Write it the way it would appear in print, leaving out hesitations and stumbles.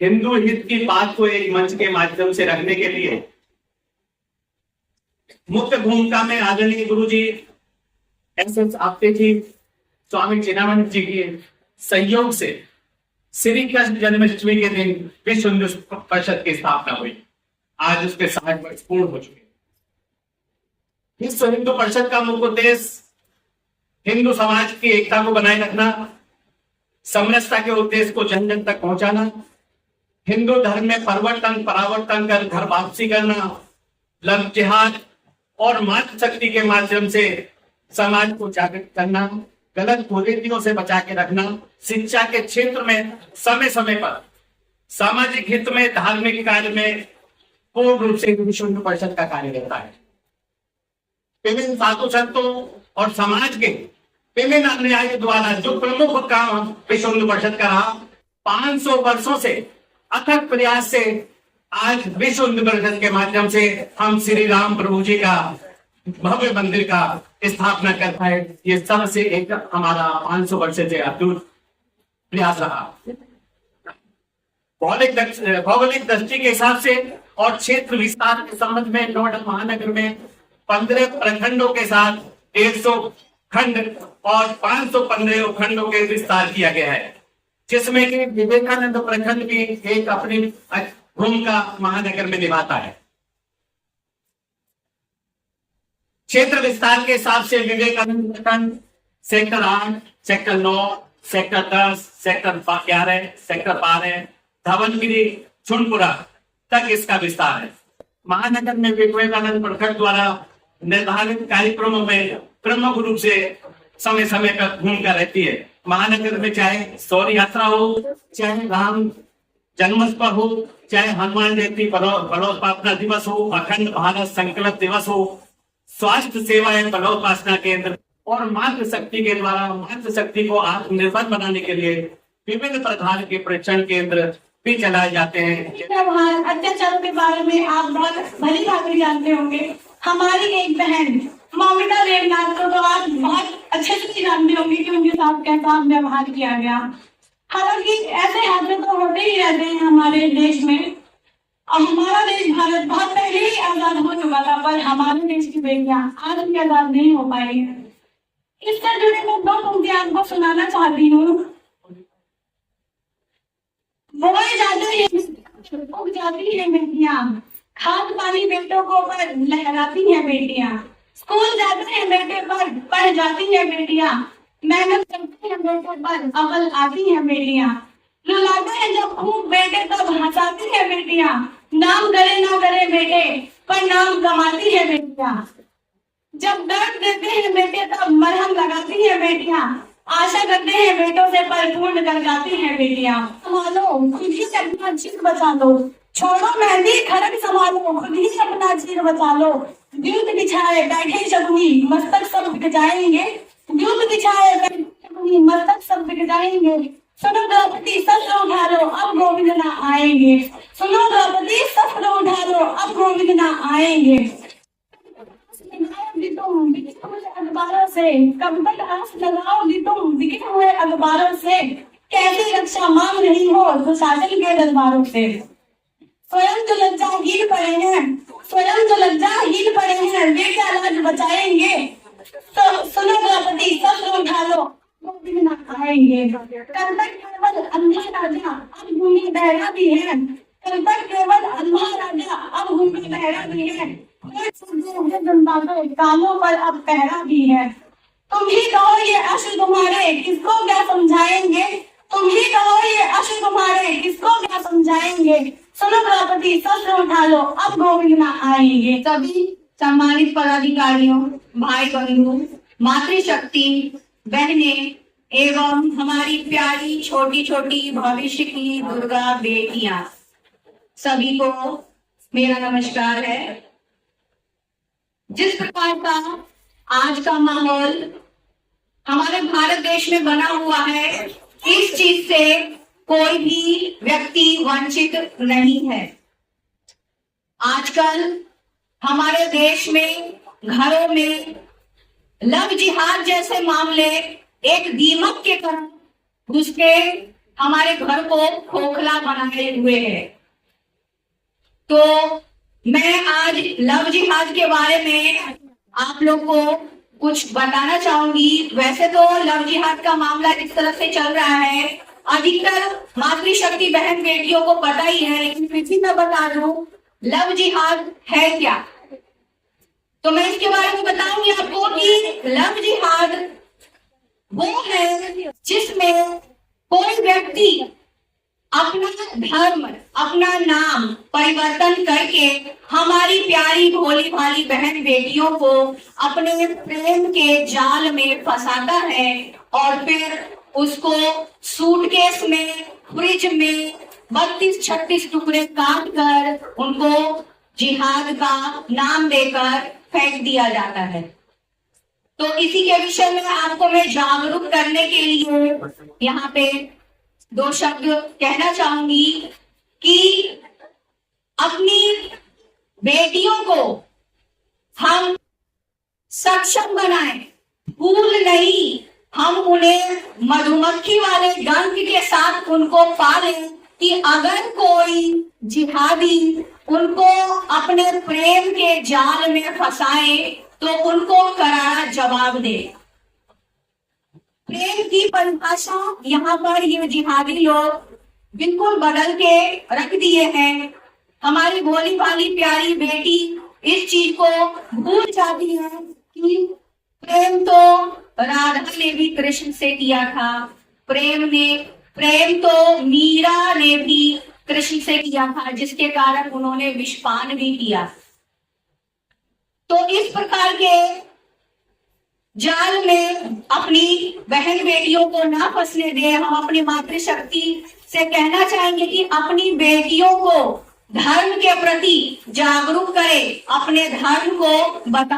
हिंदू हित की बात को एक मंच के माध्यम से रखने के लिए मुख्य भूमिका में आदरणीय गुरु जी एस आपटे जी, स्वामी चिन्मयानंद जी के सहयोग से श्री कृष्ण जन्माष्टमी के दिन विश्व हिंदू परिषद की स्थापना हुई। आज उसके 60 वर्ष पूर्ण हो चुके। विश्व हिंदू परिषद का मुख्य उद्देश्य हिंदू समाज की एकता को बनाए रखना, समरसता के उद्देश्य को जन जन तक पहुंचाना, हिंदू धर्म में परिवर्तन परावर्तन कर घर वापसी करना, लव जिहाद और मातृशक्ति के माध्यम से समाज को जागृत करना, गलत कुरीतियों से बचा के रखना, शिक्षा के क्षेत्र में समय समय पर सामाजिक हित में धार्मिक कार्य में पूर्ण रूप से विश्व हिंदू परिषद का कार्य रहता है। विभिन्न साधु संतों और समाज के विभिन्न अनुयायियों द्वारा जो प्रमुख काम विश्व हिंदू परिषद का रहा, 500 वर्षों से अथक प्रयास से आज विश्व हिंदू परिषद के माध्यम से हम श्री राम प्रभु जी का भव्य मंदिर का स्थापना कर पाए। ये सबसे एक हमारा 500 वर्ष से अद्भुत प्रयास रहा। भौगोलिक दृष्टि के हिसाब से और क्षेत्र विस्तार के संबंध में नोएडा महानगर में 15 प्रखंडों के साथ 150 खंड और 515 उपखंडों के विस्तार किया गया है, जिसमें कि विवेकानंद प्रखंड भी एक अपनी भूमिका महानगर में निभाता है। क्षेत्र विस्तार के हिसाब से विवेकानंद प्रखंड sector 8, sector 9, sector 10, sector 11, sector 12, धवनगिरी, चुनपुरा तक इसका विस्तार है। महानगर में विवेकानंद प्रखंड द्वारा निर्धारित कार्यक्रमों में प्रमुख रूप से समय समय पर भूमिका रहती है। महानगर में चाहे शौर्य यात्रा हो, चाहे राम जन्मोत्सव हो, चाहे हनुमान जयंती बलोत्पासना दिवस हो, अखंड भारत संकल्प दिवस हो, स्वास्थ्य सेवाएं बलोत्पासना केंद्र और मातृशक्ति के द्वारा मातृशक्ति को आत्मनिर्भर बनाने के लिए विभिन्न प्रकार के प्रशिक्षण केंद्र भी चलाए जाते हैं। अत्याचारों के बारे में आप बहुत भली भांति जानते होंगे। हमारी एक बहन मौमिता देवनाथ को तो आप बहुत अच्छे से जानते होंगे कि उनके साथ कैसा व्यवहार किया गया। हालांकि ऐसे हादसे तो होते ही रहते हैं हमारे देश में, और हमारा देश भारत बहुत पहले ही आजाद हो चुका था, पर हमारे देश की बेटियां आज भी आजाद नहीं हो पाई है। इससे जुड़े मैं 2 पंक्तियां आपको सुनाना चाहती हूँ। बोए जाते हैं उग जाती है बेटियां, खाद पानी बेटों को पर लहराती है बेटियां, स्कूल जाते हैं बेटे पर पढ़ जाती है बेटियां, मेहनत करती है बेटे पर अव्वल आती है बेटियां, रुलाते हैं जब खूब बेटे तब हंसाती है बेटियां, नाम करे ना करे बेटे पर नाम कमाती है बेटियां, जब दर्द देते हैं बेटे तब मरहम लगाती है बेटियां, आशा करते हैं बेटों से पर पूर्ण कर जाती है बेटियां। संभालो खुद ही अपना जीत बचा लो, छोड़ो मेहंदी खरक संभालो, खुद ही अपना जीत बचा लो, द्यूत बिछाए बैठे शगुनी मस्तक सब बिक जाएंगे, द्यूत बिछाए बैठे शगुनी मस्तक सब बिक जाएंगे, सुनो द्रौपदी शस्त्र उठा लो अब गोविंद ना आएंगे, सुनो द्रौपदी शस्त्र उठा लो अब गोविंद ना आएंगे। अखबारों से कब तक आस लगाओगी तुम बिके हुए अखबारों से, कैसी रक्षा मांग रही हो दुशासन के दरबारों से, स्वयं तो लज्जाहीन पड़े हैं, स्वयं तो लज्जाहीन पड़े हैं, वे क्या लाज बचाएंगे, तो सुनो द्रौपदी शस्त्र उठा लो गोविंद ना आएंगे। कल तक केवल अंधा राजा अब भूमि बहरा भी है, कल तक केवल अंधा राजा अब भूमि बहरा भी है, कामों पर अब पहरा भी है, तुम ही कहो ये अश्रु तुम्हारे किसको क्या समझाएंगे, तुम ही कहो ये अश्रु तुम्हारे किसको क्या समझाएंगे, सुनो द्रौपदी शस्त्र उठा लो अब गोविंद ना आएंगे। सभी सम्मानित पदाधिकारियों, भाई बहनों, मातृशक्ति बहनें एवं हमारी प्यारी छोटी छोटी भविष्य की दुर्गा बेटियां, सभी को मेरा नमस्कार है। जिस प्रकार का आज का माहौल हमारे भारत देश में बना हुआ है, इस चीज से कोई भी व्यक्ति वंचित नहीं है। आजकल हमारे देश में घरों में लव जिहाद जैसे मामले एक दीमक के तरह घुस के हमारे घर को खोखला बनाए हुए है। तो मैं आज लव जिहाद के बारे में आप लोग को कुछ बताना चाहूंगी। वैसे तो लव जिहाद का मामला जिस तरह से चल रहा है, अधिकतर मातृशक्ति बहन बेटियों को पता ही है, लेकिन फिर भी मैं बता दूं लव जिहाद है क्या। तो मैं इसके बारे में बताऊंगी आपको कि लव जिहाद वो है जिसमें कोई व्यक्ति अपना धर्म, अपना नाम परिवर्तन करके हमारी प्यारी भोली भाली बहन बेटियों को अपने प्रेम के जाल में फंसाता है और फिर उसको सूटकेस में, फ्रिज में 32-36 टुकड़े काट कर उनको जिहाद का नाम देकर फेंक दिया जाता है। तो इसी के विषय में आपको मैं जागरूक करने के लिए यहाँ पे 2 शब्द कहना चाहूंगी कि अपनी बेटियों को हम सक्षम बनाएं, फूल नहीं, हम उन्हें मधुमक्खी वाले डंक के साथ उनको पालें कि अगर कोई जिहादी उनको अपने प्रेम के जाल में फंसाए तो उनको करारा जवाब दे। प्रेम की परिभाषा यहाँ पर ये जिहादी लोग बिल्कुल बदल के रख दिए हैं। हमारी भोली भाली प्यारी बेटी इस चीज को भूल जाती है कि प्रेम तो राधा ने भी कृष्ण से किया था, प्रेम तो मीरा ने भी कृष्ण से किया था, जिसके कारण उन्होंने विषपान भी किया। तो इस प्रकार के जाल में अपनी बहन बेटियों को ना फंसने दें। हम अपनी मातृशक्ति से कहना चाहेंगे कि अपनी बेटियों को धर्म के प्रति जागरूक करें, अपने धर्म को बता